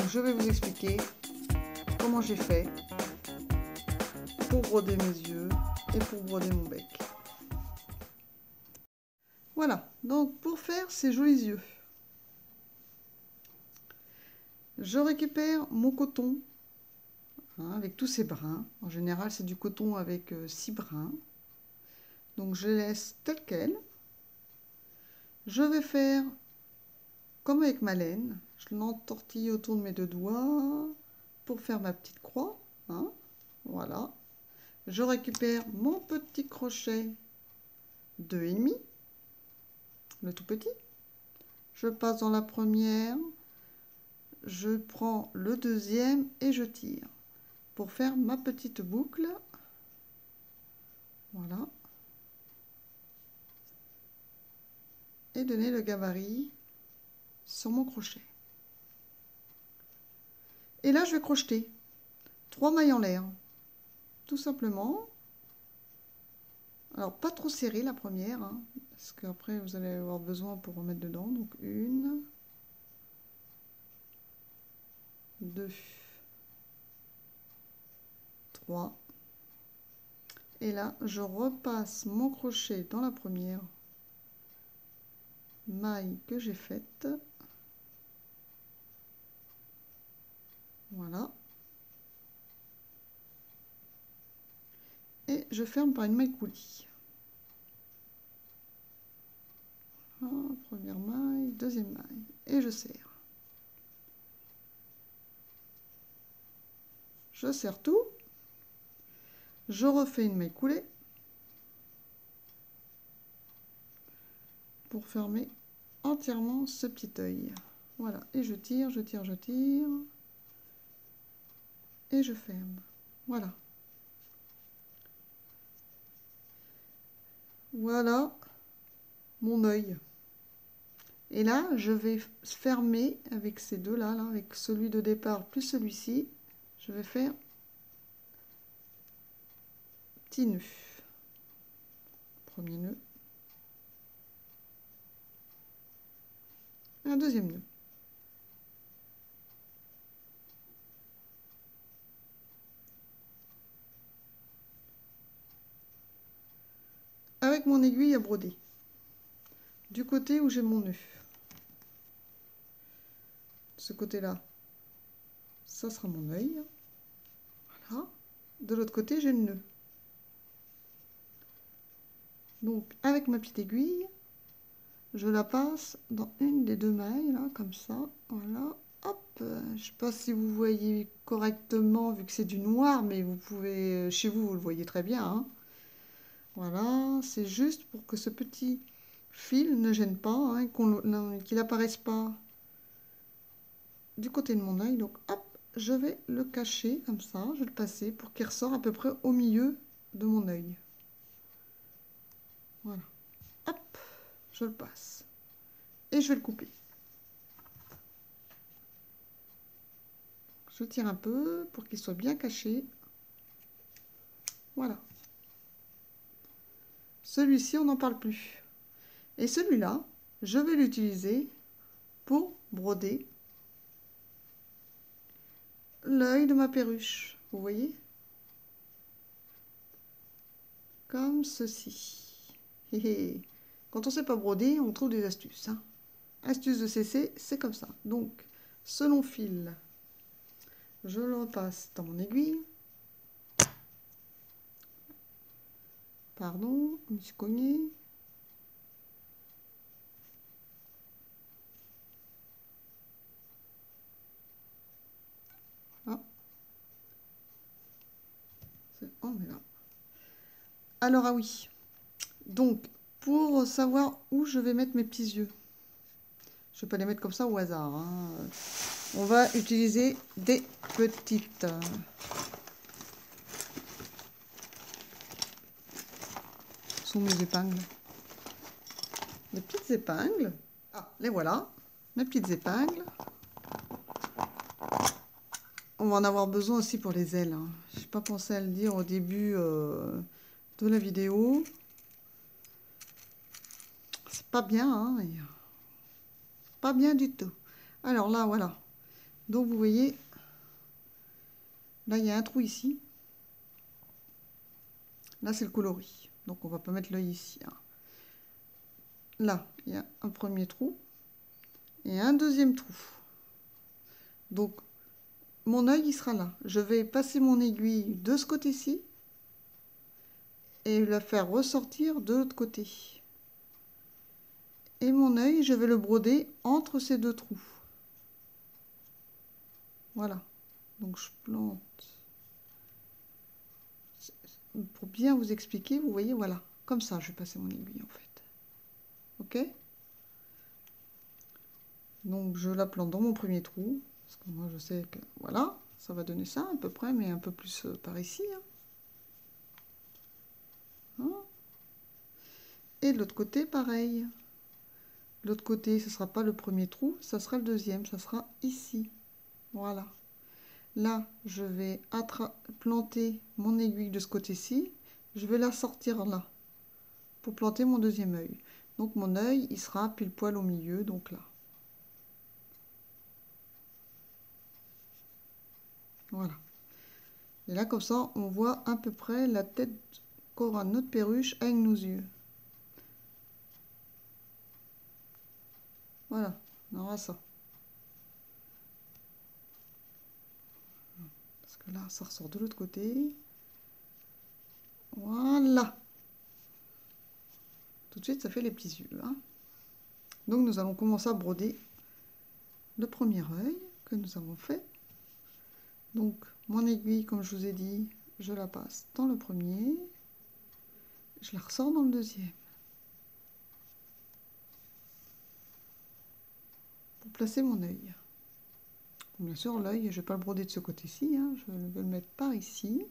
je vais vous expliquer comment j'ai fait pour broder mes yeux et pour broder mon bec. Voilà, donc pour faire ces jolis yeux, je récupère mon coton avec tous ces brins. En général, c'est du coton avec 6 brins. Donc je laisse tel quel. Je vais faire comme avec ma laine. Je l'entortille autour de mes 2 doigts pour faire ma petite croix. Voilà. Je récupère mon petit crochet de 2,5, le tout petit. Je passe dans la première, je prends le deuxième et je tire pour faire ma petite boucle. Voilà. Et donner le gabarit sur mon crochet. Et là, je vais crocheter 3 mailles en l'air, tout simplement. Alors, pas trop serré la première, parce qu'après, vous allez avoir besoin pour remettre dedans. Donc, 1, 2, 3. Et là, je repasse mon crochet dans la première maille que j'ai faite. Voilà. Et je ferme par une maille coulis. Première maille, deuxième maille. Et je serre. Je serre tout. Je refais une maille coulée pour fermer entièrement ce petit œil. Voilà. Et je tire, je tire, je tire. Et je ferme. Voilà. Voilà mon œil. Et là, je vais fermer avec ces deux-là, avec celui de départ plus celui-ci. Je vais faire petit nœud. Premier nœud. Un deuxième nœud. Avec mon aiguille à broder. Du côté où j'ai mon nœud. Ce côté-là, ça sera mon œil. Voilà. De l'autre côté, j'ai le nœud. Donc, avec ma petite aiguille, je la passe dans une des 2 mailles, là, comme ça. Voilà. Hop. Je ne sais pas si vous voyez correctement, vu que c'est du noir, mais vous pouvez, chez vous, vous le voyez très bien. Voilà. C'est juste pour que ce petit fil ne gêne pas, qu'il n'apparaisse pas du côté de mon œil. Donc, hop. Je vais le cacher comme ça, je vais le passer pour qu'il ressort à peu près au milieu de mon œil. Voilà. Hop, je le passe. Et je vais le couper. Je tire un peu pour qu'il soit bien caché. Voilà. Celui-ci, on n'en parle plus. Et celui-là, je vais l'utiliser pour broder l'œil de ma perruche. Vous voyez? Comme ceci. Quand on ne sait pas broder, on trouve des astuces. Astuce de CC, c'est comme ça. Donc, ce long fil, je le repasse dans mon aiguille. Pardon, je me suis cognée. Ah. On est là. Alors, ah oui. Donc, pour savoir où je vais mettre mes petits yeux, je ne vais pas les mettre comme ça au hasard. On va utiliser des petites. Où sont mes épingles? Des petites épingles. Ah, les voilà. Mes petites épingles. On va en avoir besoin aussi pour les ailes. Je n'ai pas pensé à le dire au début de la vidéo. C'est pas bien, pas bien du tout. Alors là, voilà. Donc vous voyez, là il y a un trou ici. Là c'est le coloris. Donc on va pas mettre l'œil ici, hein. Là, il y a un premier trou et un deuxième trou. Donc mon œil il sera là. Je vais passer mon aiguille de ce côté-ci et la faire ressortir de l'autre côté. Et mon œil, je vais le broder entre ces deux trous. Voilà. Donc je plante. Pour bien vous expliquer, vous voyez, voilà. Comme ça, je vais passer mon aiguille en fait. Ok? Donc je la plante dans mon premier trou. Parce que moi je sais que, voilà, ça va donner ça à peu près, mais un peu plus par ici, hein. Hein? Et de l'autre côté, pareil. L'autre côté, ce ne sera pas le premier trou, ça sera le deuxième, ça sera ici. Voilà. Là, je vais planter mon aiguille de ce côté-ci. Je vais la sortir là pour planter mon deuxième œil. Donc mon œil, il sera pile poil au milieu, donc là. Voilà. Et là, comme ça, on voit à peu près la tête qu'aura notre perruche avec nos yeux. Voilà, on aura ça. Parce que là, ça ressort de l'autre côté. Voilà. Tout de suite, ça fait les petits yeux, hein. Donc, nous allons commencer à broder le premier œil que nous avons fait. Donc, mon aiguille, comme je vous ai dit, je la passe dans le premier. Je la ressors dans le deuxième. Pour placer mon œil. Bien sûr, l'œil, je ne vais pas le broder de ce côté-ci, hein, je vais le mettre par ici.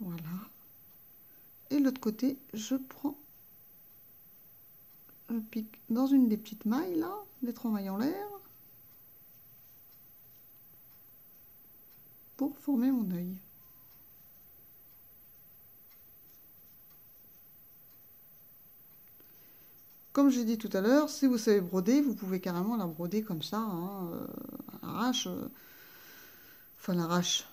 Voilà. Et l'autre côté, je prends le pic dans une des petites mailles, là, des 3 mailles en l'air, pour former mon œil. Comme j'ai dit tout à l'heure, si vous savez broder, vous pouvez carrément la broder comme ça, hein, à l'arrache. Enfin, l'arrache.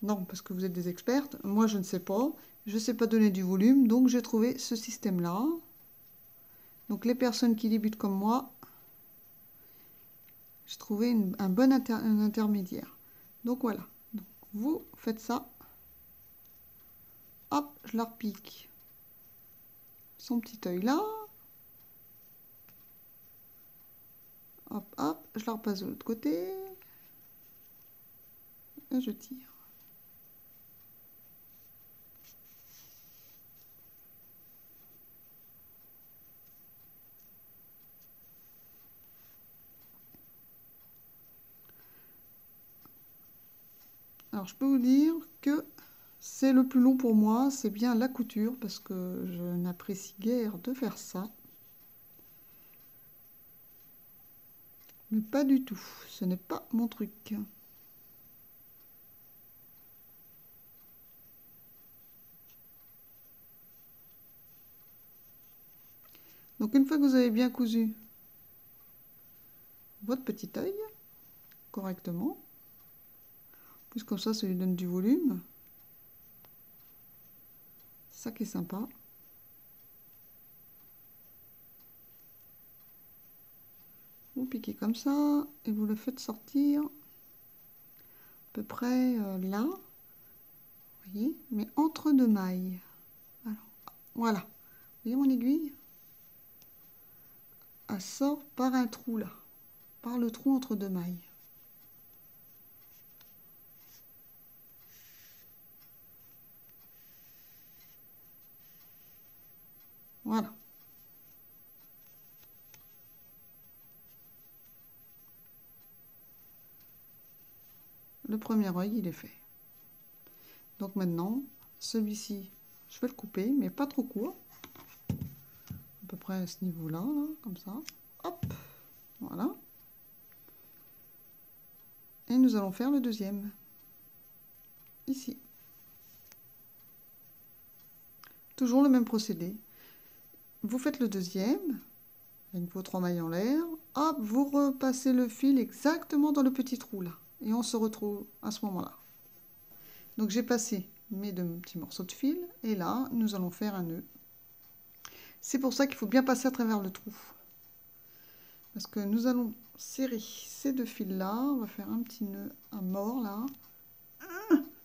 Non, parce que vous êtes des expertes. Moi, je ne sais pas. Je ne sais pas donner du volume, donc j'ai trouvé ce système-là. Donc, les personnes qui débutent comme moi, j'ai trouvé un bon intermédiaire. Donc, voilà. Donc, vous faites ça. Hop, je la repique. Son petit œil là. Hop, hop, je la repasse de l'autre côté. Et je tire. Alors, je peux vous dire que c'est le plus long pour moi, c'est bien la couture, parce que je n'apprécie guère de faire ça. Mais pas du tout, ce n'est pas mon truc. Donc une fois que vous avez bien cousu votre petit œil, correctement, plus comme ça lui donne du volume, c'est ça qui est sympa. Vous piquez comme ça, et vous le faites sortir à peu près là, vous voyez, mais entre deux mailles. Alors, voilà, vous voyez mon aiguille? Elle sort par un trou là, par le trou entre deux mailles. Voilà. Le premier œil, il est fait. Donc maintenant, celui-ci, je vais le couper, mais pas trop court. À peu près à ce niveau-là, là, comme ça. Hop, voilà. Et nous allons faire le deuxième. Ici. Toujours le même procédé. Vous faites le deuxième. avec vos 3 mailles en l'air. Hop, vous repassez le fil exactement dans le petit trou là. Et on se retrouve à ce moment-là. Donc j'ai passé mes 2 petits morceaux de fil. Et là, nous allons faire un nœud. C'est pour ça qu'il faut bien passer à travers le trou. Parce que nous allons serrer ces 2 fils là. On va faire un petit nœud à mort là.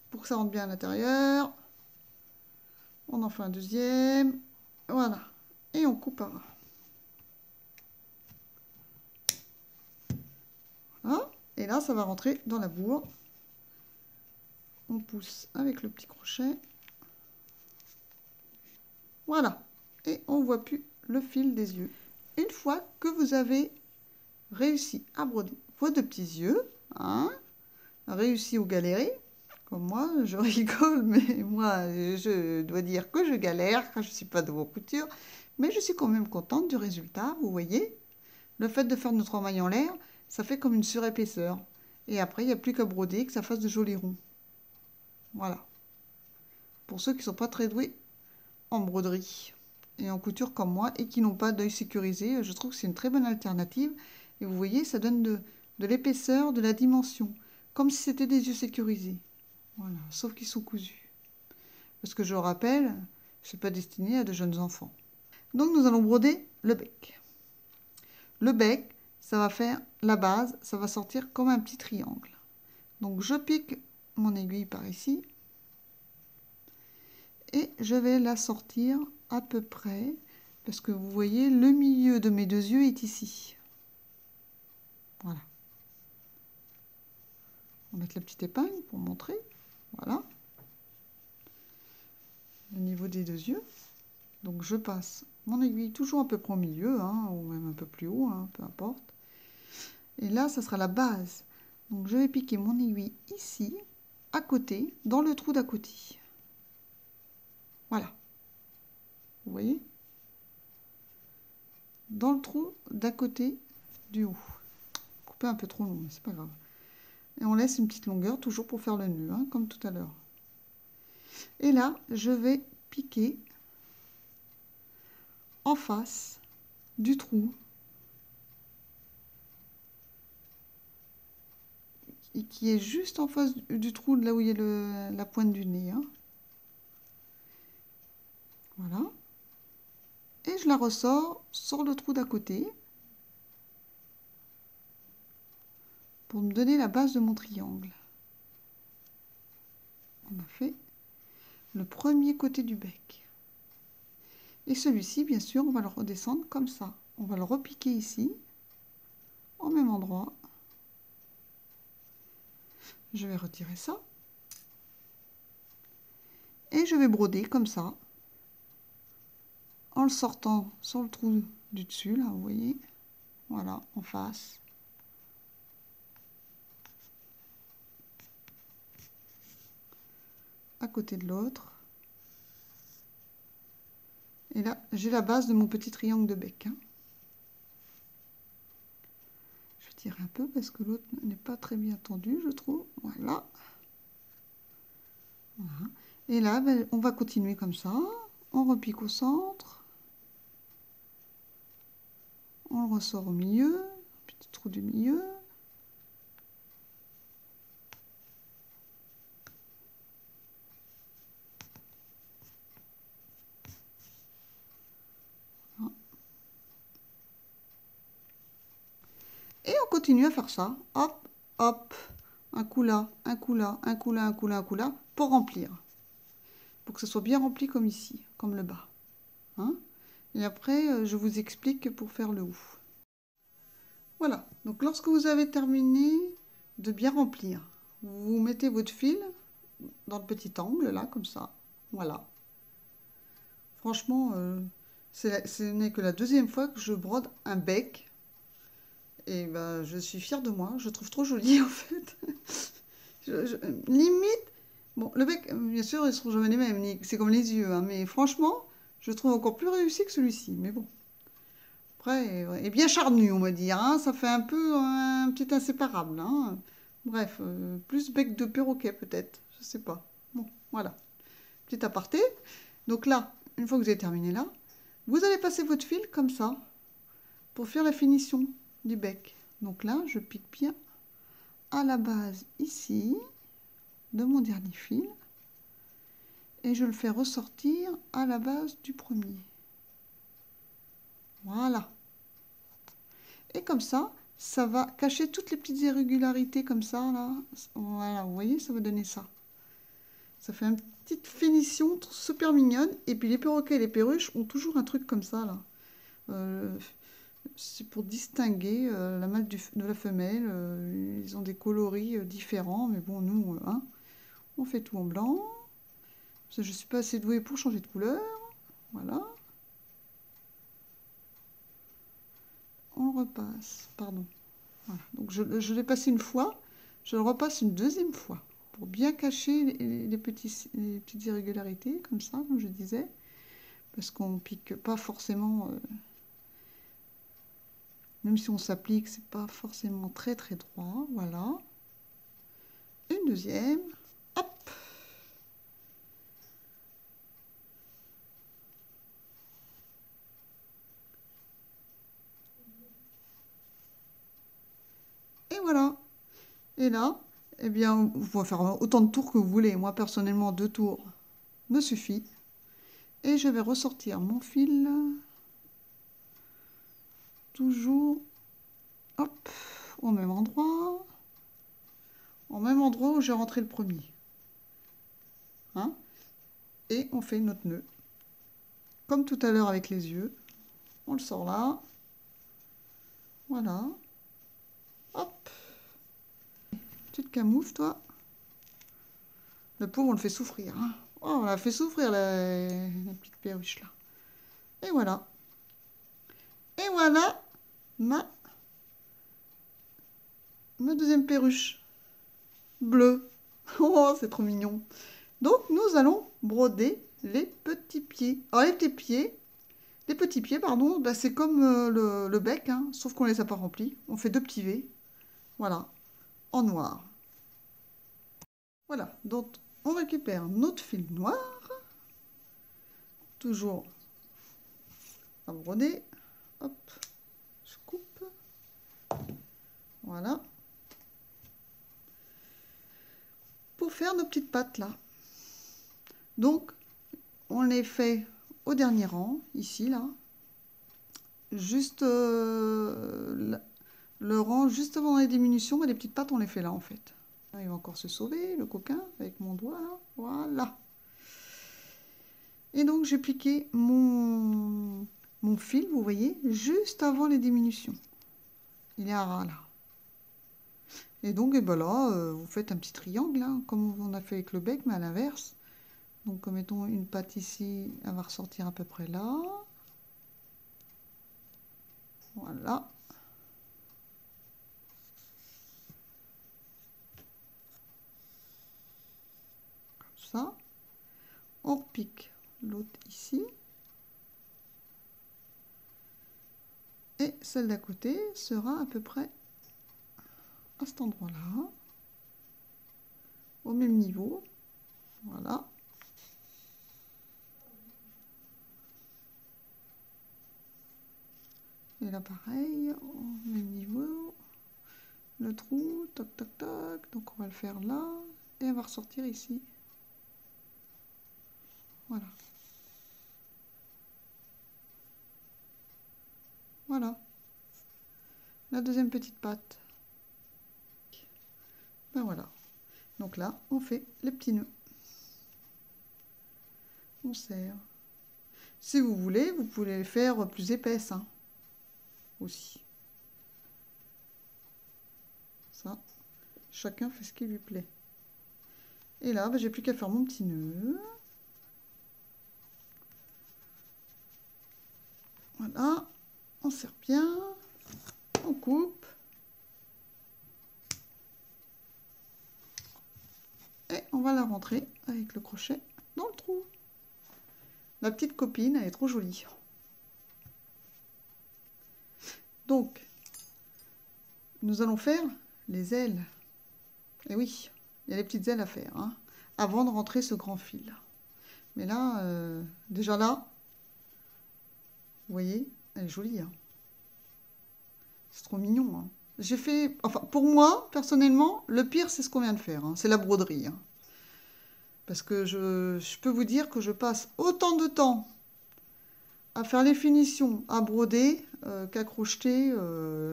Pour que ça rentre bien à l'intérieur. On en fait un deuxième. Voilà. Et on coupe à ras. Voilà. Et là, ça va rentrer dans la bourre. On pousse avec le petit crochet. Voilà. Et on ne voit plus le fil des yeux. Une fois que vous avez réussi à broder vos 2 petits yeux, hein, réussi ou galéré, comme moi, je rigole, mais moi, je dois dire que je galère quand je ne suis pas de vos coutures, mais je suis quand même contente du résultat, vous voyez. Le fait de faire nos 3 mailles en l'air, ça fait comme une surépaisseur. Et après, il n'y a plus qu'à broder, que ça fasse de jolis ronds. Voilà. Pour ceux qui ne sont pas très doués en broderie et en couture comme moi et qui n'ont pas d'œil sécurisé, je trouve que c'est une très bonne alternative. Et vous voyez, ça donne de l'épaisseur, de la dimension, comme si c'était des yeux sécurisés. Voilà, sauf qu'ils sont cousus. Parce que je rappelle, c'est pas destiné à de jeunes enfants. Donc nous allons broder le bec. Le bec, ça va faire la base, ça va sortir comme un petit triangle. Donc je pique mon aiguille par ici. Et je vais la sortir à peu près, parce que vous voyez, le milieu de mes 2 yeux est ici. Voilà. On va mettre la petite épingle pour montrer. Voilà. Au niveau des 2 yeux. Donc je passe mon aiguille toujours à peu près au milieu, hein, ou même un peu plus haut, hein, peu importe. Et là, ça sera la base. Donc je vais piquer mon aiguille ici, à côté, dans le trou d'à côté. Voilà. Vous voyez? Dans le trou d'à côté du haut. Coupé un peu trop long, mais c'est pas grave. Et on laisse une petite longueur, toujours pour faire le nœud, hein, comme tout à l'heure. Et là, je vais piquer en face du trou qui est juste en face du trou, de là où il y a la pointe du nez. Hein. Voilà. Et je la ressors sur le trou d'à côté pour me donner la base de mon triangle. On a fait le premier côté du bec. Et celui-ci, bien sûr, on va le redescendre comme ça. On va le repiquer ici, au même endroit. Je vais retirer ça. Et je vais broder comme ça, en le sortant sur le trou du dessus, là, vous voyez. Voilà, en face. À côté de l'autre. Et là, j'ai la base de mon petit triangle de bec. Hein. Je tire un peu parce que l'autre n'est pas très bien tendu, je trouve. Voilà. Voilà. Et là, ben, on va continuer comme ça. On repique au centre. On le ressort au milieu. Petit trou du milieu. Voilà. Et on continue à faire ça. Hop, hop. Un coup là, un coup là, un coup là, un coup là, un coup là. Pour remplir. Pour que ce soit bien rempli comme ici, comme le bas. Hein? Et après, je vous explique pour faire le haut. Voilà, donc lorsque vous avez terminé de bien remplir, vous mettez votre fil dans le petit angle, là, comme ça. Voilà. Franchement, ce n'est que la 2e fois que je brode un bec. Et ben, je suis fière de moi, je trouve trop joli, en fait. Limite, bon, le bec, bien sûr, ils seront jamais les mêmes, c'est comme les yeux, hein, mais franchement, je trouve encore plus réussi que celui-ci, mais bon. Après, et bien charnu, on va dire. Hein, ça fait un peu un petit inséparable. Hein. Bref, plus bec de perroquet peut-être. Je sais pas. Bon, voilà. Petit aparté. Donc là, une fois que vous avez terminé là, vous allez passer votre fil comme ça pour faire la finition du bec. Donc là, je pique bien à la base ici de mon dernier fil et je le fais ressortir à la base du premier. Voilà. Et comme ça va cacher toutes les petites irrégularités comme ça, là. Voilà, vous voyez, ça va donner ça. Ça fait une petite finition super mignonne. Et puis les perroquets et les perruches ont toujours un truc comme ça, là. C'est pour distinguer la mâle de la femelle. Ils ont des coloris différents, mais bon, nous, hein, on fait tout en blanc. Je ne suis pas assez douée pour changer de couleur. Voilà. On repasse, pardon. Voilà. Donc je l'ai passé une fois, je le repasse une deuxième fois pour bien cacher les petites irrégularités, comme ça, comme je disais, parce qu'on ne pique pas forcément, même si on s'applique, c'est pas forcément très très droit. Voilà. Une deuxième, hop. Et voilà. Et là, eh bien, vous pouvez faire autant de tours que vous voulez. Moi, personnellement, 2 tours me suffit. Et je vais ressortir mon fil. Toujours, hop, au même endroit. Au même endroit où j'ai rentré le premier. Hein? Et on fait notre nœud. Comme tout à l'heure avec les yeux. On le sort là. Voilà. Hop. Tu te camoufles, toi. Le pauvre, on le fait souffrir. Hein. Oh, on l'a fait souffrir, la petite perruche, là. Et voilà. Et voilà ma deuxième perruche. Bleue. Oh, c'est trop mignon. Donc, nous allons broder les petits pieds. Alors, les petits pieds, pardon, bah, c'est comme le bec, hein, sauf qu'on ne les a pas remplis. On fait 2 petits V. Voilà. En noir. Voilà, donc on récupère notre fil noir, toujours à broder, hop, je coupe, voilà, pour faire nos petites pattes là. Donc, on les fait au dernier rang, ici, là, juste le rang juste avant les diminutions, et les petites pattes, on les fait là, en fait. Il va encore se sauver, le coquin, avec mon doigt, là. Voilà. Et donc, j'ai piqué mon fil, vous voyez, juste avant les diminutions. Il est à ras, là. Et donc, et ben là, vous faites un petit triangle, hein, comme on a fait avec le bec, mais à l'inverse. Donc, mettons une patte ici, elle va ressortir à peu près là. Voilà. Comme ça. On repique l'autre ici. Et celle d'à côté sera à peu près à cet endroit-là. Au même niveau. Voilà. Et là, pareil, au même niveau. Le trou, toc, toc, toc. Donc, on va le faire là. Et elle va ressortir ici. Voilà. Voilà. La deuxième petite patte. Ben voilà. Donc là, on fait les petits nœuds. On serre. Si vous voulez, vous pouvez les faire plus épaisses, hein, aussi. Ça, chacun fait ce qui lui plaît. Et là, ben, j'ai plus qu'à faire mon petit nœud. Voilà. On serre bien. On coupe. Et on va la rentrer avec le crochet dans le trou. La petite copine, elle est trop jolie. Donc, nous allons faire les ailes. Et oui, il y a les petites ailes à faire, hein, avant de rentrer ce grand fil. Mais là, déjà là, vous voyez, elle est jolie. Hein. C'est trop mignon, hein. J'ai fait... Enfin, pour moi, personnellement, le pire, c'est ce qu'on vient de faire, hein. C'est la broderie, hein. Parce que je peux vous dire que je passe autant de temps à faire les finitions, à broder, qu'à crocheter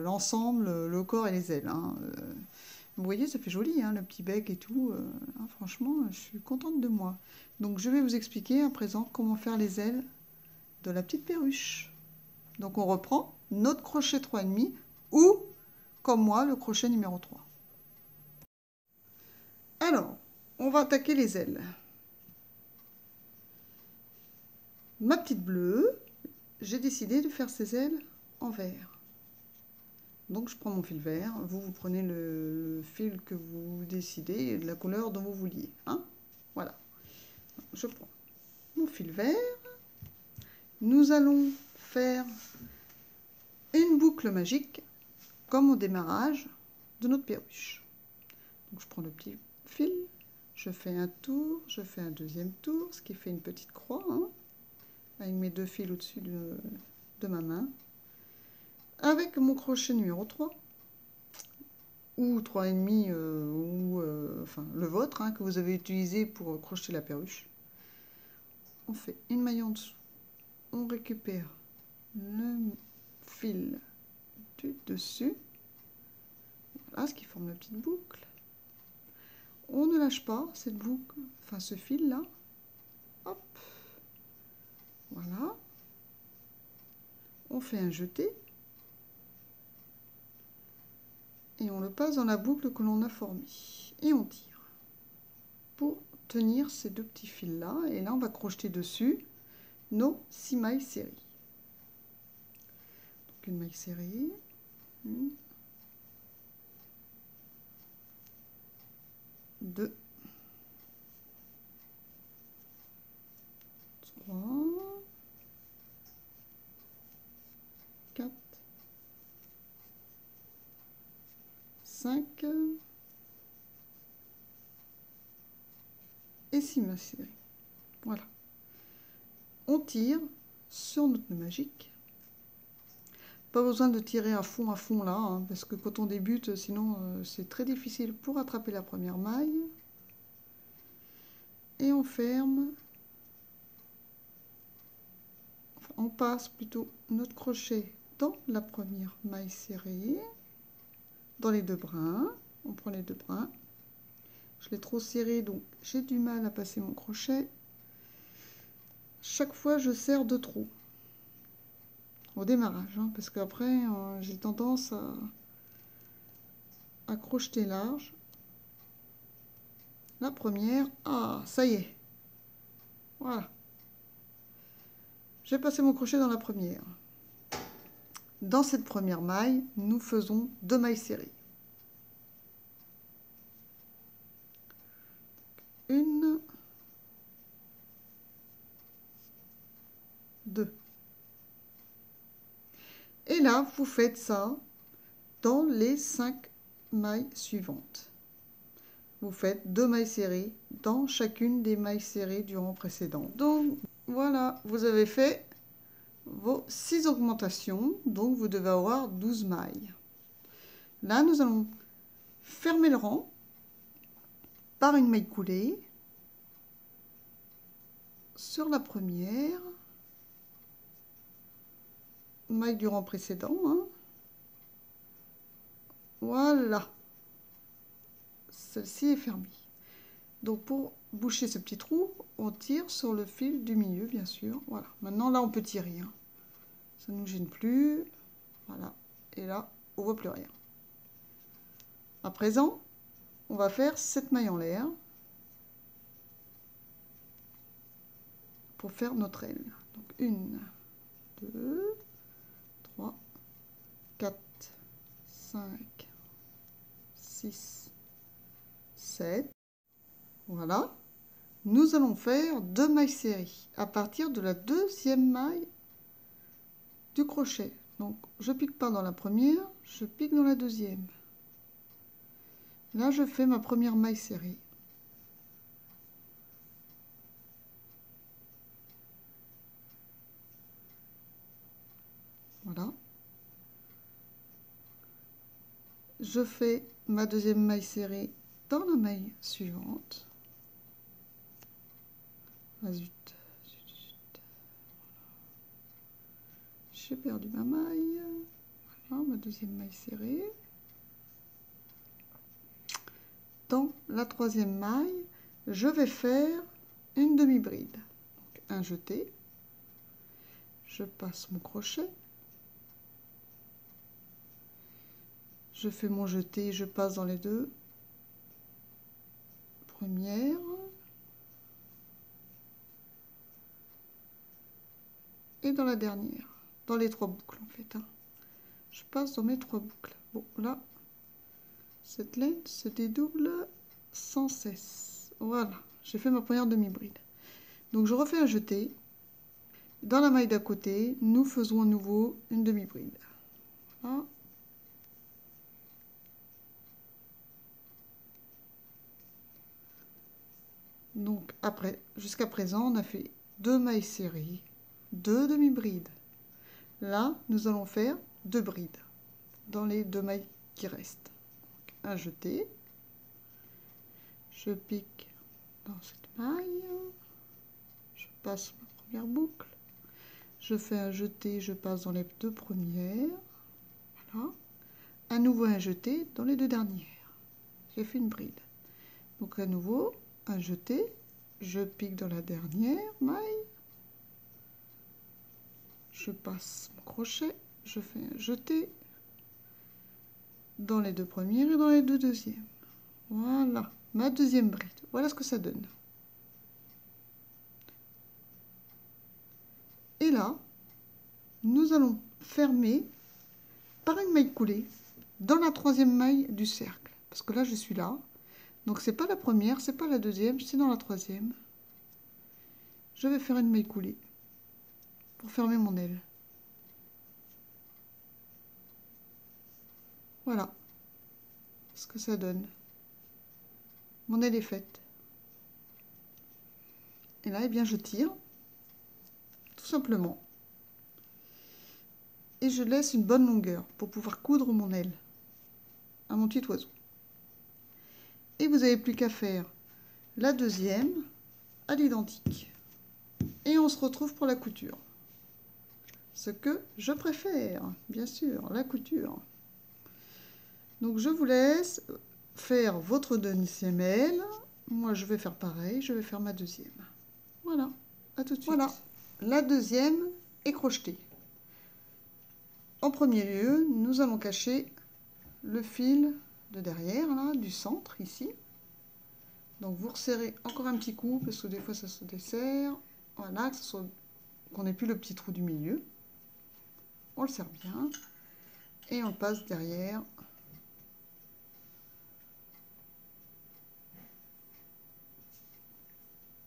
l'ensemble, le corps et les ailes, hein. Vous voyez, ça fait joli, hein, le petit bec et tout. Hein, franchement, je suis contente de moi. Donc, je vais vous expliquer à présent comment faire les ailes de la petite perruche. Donc, on reprend notre crochet 3,5 ou, comme moi, le crochet numéro 3. Alors, on va attaquer les ailes. Ma petite bleue, j'ai décidé de faire ses ailes en vert. Donc je prends mon fil vert, vous prenez le fil que vous décidez et de la couleur dont vous vouliez, hein. Voilà, je prends mon fil vert. Nous allons faire une boucle magique comme au démarrage de notre perruche. Donc je prends le petit fil, je fais un tour, je fais un deuxième tour, ce qui fait une petite croix, hein, avec mes deux fils au-dessus de ma main. Avec mon crochet numéro 3, ou 3,5, enfin le vôtre, hein, que vous avez utilisé pour crocheter la perruche. On fait une maille en dessous, on récupère le fil du dessus, voilà ce qui forme la petite boucle. On ne lâche pas cette boucle, enfin ce fil là, hop, voilà. On fait un jeté et on le passe dans la boucle que l'on a formée et on tire pour tenir ces deux petits fils là, et là on va crocheter dessus nos 6 mailles serrées. Donc une maille serrée, une, 2, 3, 4, 5 et 6 mailles serrées. Voilà. On tire sur notre nœud magique. Pas besoin de tirer à fond là, hein, parce que quand on débute, sinon c'est très difficile pour attraper la première maille. Et on ferme. Enfin, on passe plutôt notre crochet dans la première maille serrée, dans les deux brins. On prend les deux brins. Je l'ai trop serré, donc j'ai du mal à passer mon crochet. Chaque fois, je serre de trop au démarrage, hein, parce qu'après, j'ai tendance à crocheter large. La première, ah, ça y est, voilà. J'ai passé mon crochet dans la première. Dans cette première maille, nous faisons 2 mailles serrées. Une, 2. Et là, vous faites ça dans les 5 mailles suivantes. Vous faites 2 mailles serrées dans chacune des mailles serrées du rang précédent. Donc voilà, vous avez fait vos 6 augmentations, donc vous devez avoir 12 mailles. Là, nous allons fermer le rang par une maille coulée sur la première maille du rang précédent, hein. Voilà, celle-ci est fermée. Donc pour boucher ce petit trou, on tire sur le fil du milieu, bien sûr. Voilà, maintenant là on peut tirer, hein. Ça ne nous gêne plus. Voilà, et là on voit plus rien. À présent, on va faire 7 mailles en l'air pour faire notre aile. Donc 1, 2, 3, 4, 5, 6, 7. Voilà. Nous allons faire 2 mailles serrées à partir de la deuxième maille du crochet. Donc je pique pas dans la première, je pique dans la deuxième. Là je fais ma première maille serrée. Voilà. je fais ma deuxième maille serrée dans la maille suivante. Ah zut, j'ai perdu ma maille. Voilà, ma deuxième maille serrée. Dans la troisième maille, je vais faire une demi-bride. Donc un jeté, je passe mon crochet, je fais mon jeté, je passe dans les deux premières. Et dans la dernière, dans les trois boucles en fait. Je passe dans mes trois boucles. Bon, là, cette laine se dédouble sans cesse. Voilà, j'ai fait ma première demi-bride. Donc je refais un jeté. Dans la maille d'à côté, nous faisons à nouveau une demi-bride. Voilà. Donc après, jusqu'à présent, on a fait 2 mailles serrées, 2 demi-brides. Là, nous allons faire 2 brides dans les 2 mailles qui restent. Donc, un jeté, je pique dans cette maille, je passe ma première boucle, je fais un jeté, je passe dans les 2 premières, voilà, à nouveau un jeté dans les 2 dernières, j'ai fait une bride. Donc à nouveau un jeté, je pique dans la dernière maille, je passe mon crochet, je fais un jeté dans les 2 premières et dans les 2 deuxièmes. Voilà, ma deuxième bride. Voilà ce que ça donne. Et là, nous allons fermer par une maille coulée dans la troisième maille du cercle. Parce que là, je suis là. Donc, c'est pas la première, c'est pas la deuxième, c'est dans la troisième. Je vais faire une maille coulée pour fermer mon aile. Voilà ce que ça donne. Mon aile est faite. Et là, eh bien, je tire, tout simplement. Et je laisse une bonne longueur pour pouvoir coudre mon aile à mon petit oiseau. Et vous n'avez plus qu'à faire la deuxième à l'identique. Et on se retrouve pour la couture. Ce que je préfère, bien sûr, la couture. Donc je vous laisse faire votre deuxième aile. Moi je vais faire pareil, je vais faire ma deuxième. Voilà, à tout de suite. Voilà, la deuxième est crochetée. En premier lieu, nous allons cacher le fil de derrière, là, du centre, ici. Donc vous resserrez encore un petit coup, parce que des fois ça se desserre. Voilà, qu'on n'ait plus le petit trou du milieu. On le serre bien. Et on le passe derrière.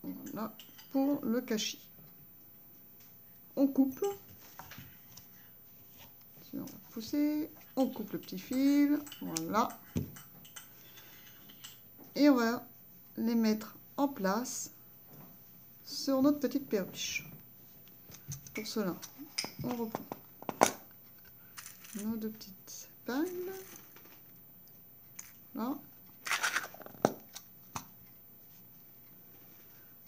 Voilà, pour le cacher. On coupe. On va pousser. On coupe le petit fil. Voilà. Et on va les mettre en place sur notre petite perruche. Pour cela, on reprend nos deux petites épingles. Là.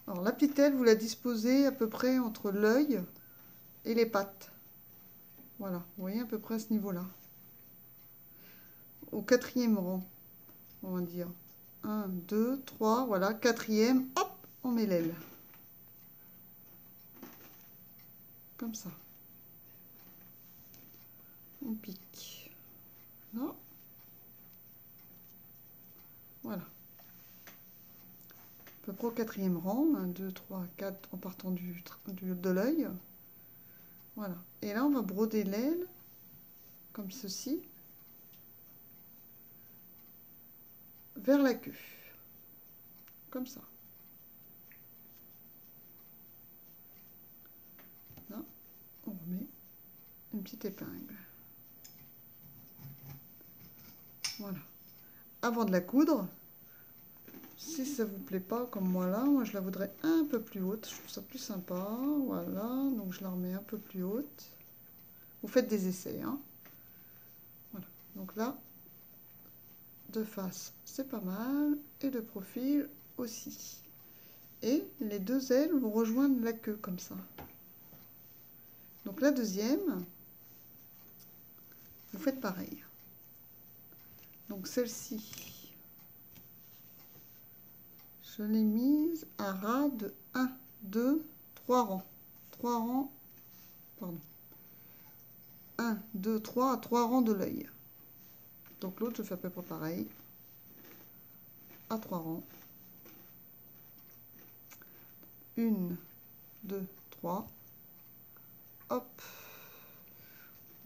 Alors la petite aile, vous la disposez à peu près entre l'œil et les pattes. Voilà, vous voyez à peu près à ce niveau-là. Au quatrième rang, on va dire. 1, 2, 3, voilà, quatrième, hop, on met l'aile. Comme ça. On pique. Là. Voilà. À peu près au quatrième rang, 1, 2, 3, 4, en partant de l'œil. Voilà. Et là, on va broder l'aile, comme ceci, vers la queue. Comme ça. Là, on remet une petite épingle. Voilà. Avant de la coudre, si ça vous plaît pas comme moi là, moi je la voudrais un peu plus haute. Je trouve ça plus sympa. Voilà, donc je la remets un peu plus haute. Vous faites des essais, hein. Voilà. Donc là, de face, c'est pas mal, et de profil aussi. Et les deux ailes vont rejoindre la queue comme ça. Donc la deuxième, vous faites pareil. Donc celle-ci, je l'ai mise à ras de 1, 2, 3 rangs. 3 rangs, pardon. 1, 2, 3 à 3 rangs de l'œil. Donc l'autre, je fais à peu près pareil. À 3 rangs. 1, 2, 3. Hop.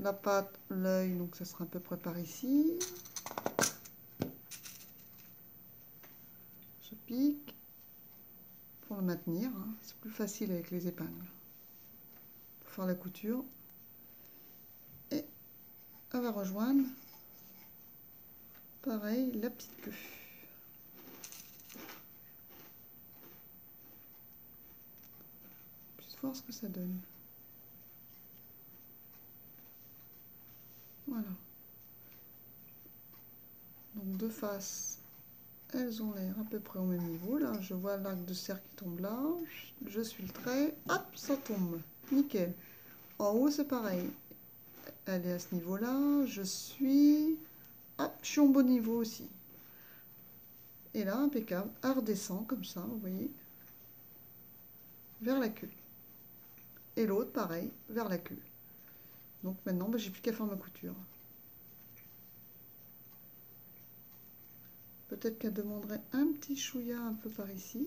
La patte, l'œil, donc ça sera à peu près par ici. Je pique pour le maintenir. Hein. C'est plus facile avec les épingles. Pour faire la couture. Et elle va rejoindre, pareil, la petite queue. Je vais voir ce que ça donne. Voilà. Donc de face, elles ont l'air à peu près au même niveau. Là, je vois l'arc de cercle qui tombe là. Je suis le trait. Hop, ça tombe. Nickel. En haut, c'est pareil. Elle est à ce niveau-là. Je suis... Hop, je suis en bon niveau aussi. Et là, impeccable. Elle redescend comme ça, vous voyez. Vers la queue. Et l'autre, pareil, vers la queue. Donc maintenant, j'ai plus qu'à faire ma couture. Peut-être qu'elle demanderait un petit chouïa un peu par ici.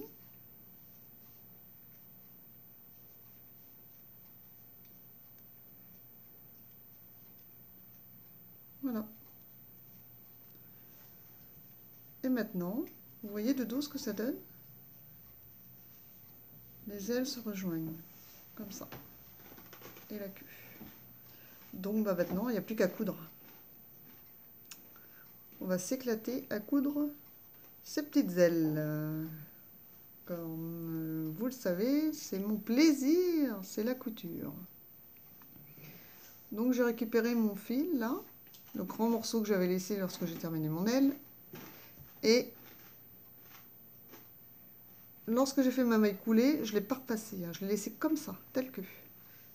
Voilà. Et maintenant, vous voyez de dos ce que ça donne? Les ailes se rejoignent, comme ça. Et la queue. Donc maintenant, il n'y a plus qu'à coudre. On va s'éclater à coudre ces petites ailes. Comme vous le savez, c'est mon plaisir, c'est la couture. Donc j'ai récupéré mon fil, là, le grand morceau que j'avais laissé lorsque j'ai terminé mon aile. Et lorsque j'ai fait ma maille coulée, je ne l'ai pas repassé, hein, je l'ai laissé comme ça, tel que.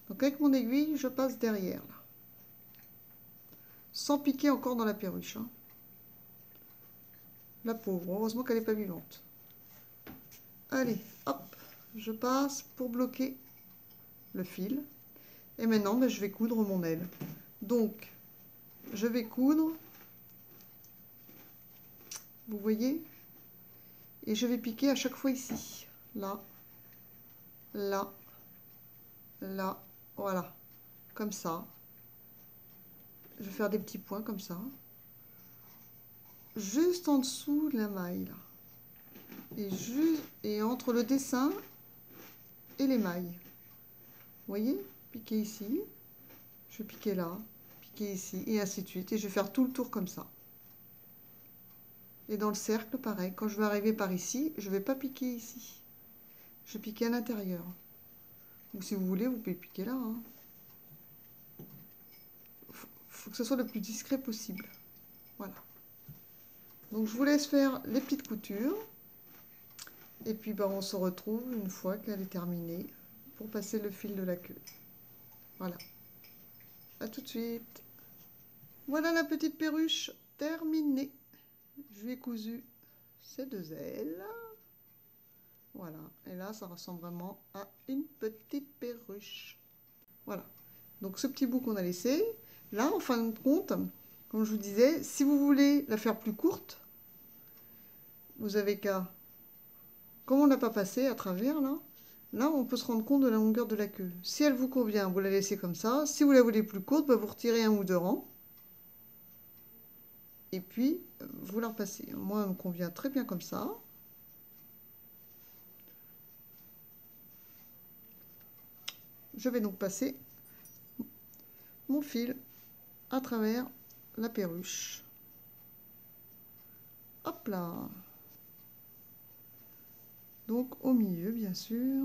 Donc avec mon aiguille, je passe derrière, là. Sans piquer encore dans la perruche. Hein. La pauvre, heureusement qu'elle n'est pas vivante. Allez, hop, je passe pour bloquer le fil. Et maintenant, je vais coudre mon aile. Donc, je vais coudre, vous voyez, et je vais piquer à chaque fois ici. Là, là, là, voilà, comme ça. Je vais faire des petits points comme ça. Juste en dessous de la maille, là. Et entre le dessin et les mailles. Vous voyez, piquer ici, je vais piquer là, piquer ici, et ainsi de suite. Et je vais faire tout le tour comme ça. Et dans le cercle, pareil, quand je vais arriver par ici, je ne vais pas piquer ici. Je vais piquer à l'intérieur. Ou si vous voulez, vous pouvez piquer là. Hein. Faut que ce soit le plus discret possible. Voilà. Donc je vous laisse faire les petites coutures. Et puis on se retrouve une fois qu'elle est terminée pour passer le fil de la queue. Voilà. À tout de suite. Voilà la petite perruche terminée. Je lui ai cousu ces deux ailes. Voilà. Et là, ça ressemble vraiment à une petite perruche. Voilà. Donc ce petit bout qu'on a laissé, là, en fin de compte, comme je vous disais, si vous voulez la faire plus courte, vous avez qu'à, comme on n'a pas passé à travers, là, on peut se rendre compte de la longueur de la queue. Si elle vous convient, vous la laissez comme ça. Si vous la voulez plus courte, vous retirez un ou deux rangs. Et puis, vous la repassez. Moi, elle me convient très bien comme ça. Je vais donc passer mon fil à travers la perruche. Hop là. Donc au milieu, bien sûr.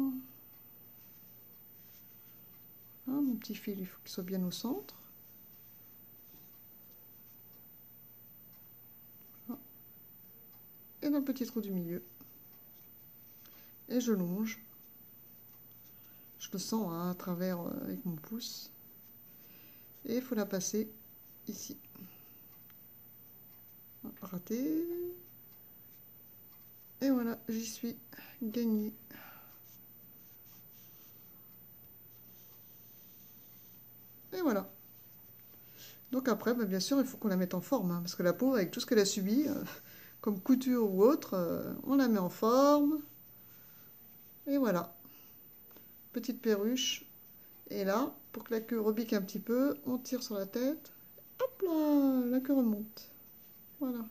Hein, mon petit fil, il faut qu'il soit bien au centre. un petit trou du milieu. Et je longe. Je le sens hein, à travers avec mon pouce. Et il faut la passer ici. Raté. Et voilà, j'y suis. Gagné. Et voilà. Donc après, bah, bien sûr, il faut qu'on la mette en forme. Hein, parce que la peau, avec tout ce qu'elle a subi, comme couture ou autre, on la met en forme. Et voilà. Petite perruche. Et là, pour que la queue rebique un petit peu, on tire sur la tête. Hop là, la queue remonte. Voilà.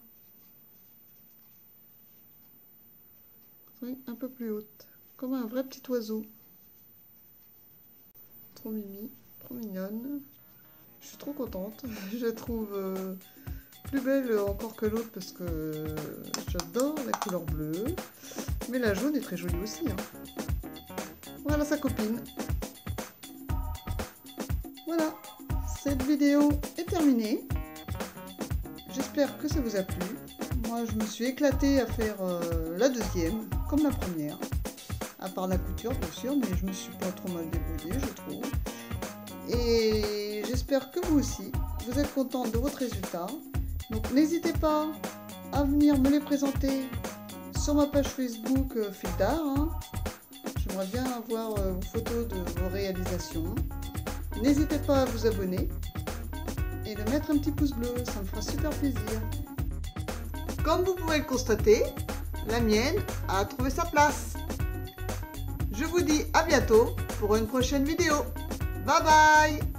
Oui, un peu plus haute. Comme un vrai petit oiseau. Trop mimi, trop mignonne. Je suis trop contente. Je la trouve plus belle encore que l'autre parce que j'adore la couleur bleue. Mais la jaune est très jolie aussi. Hein. Voilà sa copine. Voilà, cette vidéo est terminée. J'espère que ça vous a plu. Moi, je me suis éclatée à faire la deuxième, comme la première. À part la couture, bien sûr, mais je me suis pas trop mal débrouillée, je trouve. Et j'espère que vous aussi, vous êtes contente de votre résultat. Donc, n'hésitez pas à venir me les présenter sur ma page Facebook Fil d'Art. Hein. J'aimerais bien avoir vos photos de vos réalisations. N'hésitez pas à vous abonner et de mettre un petit pouce bleu, ça me fera super plaisir. Comme vous pouvez le constater, la mienne a trouvé sa place. Je vous dis à bientôt pour une prochaine vidéo. Bye bye!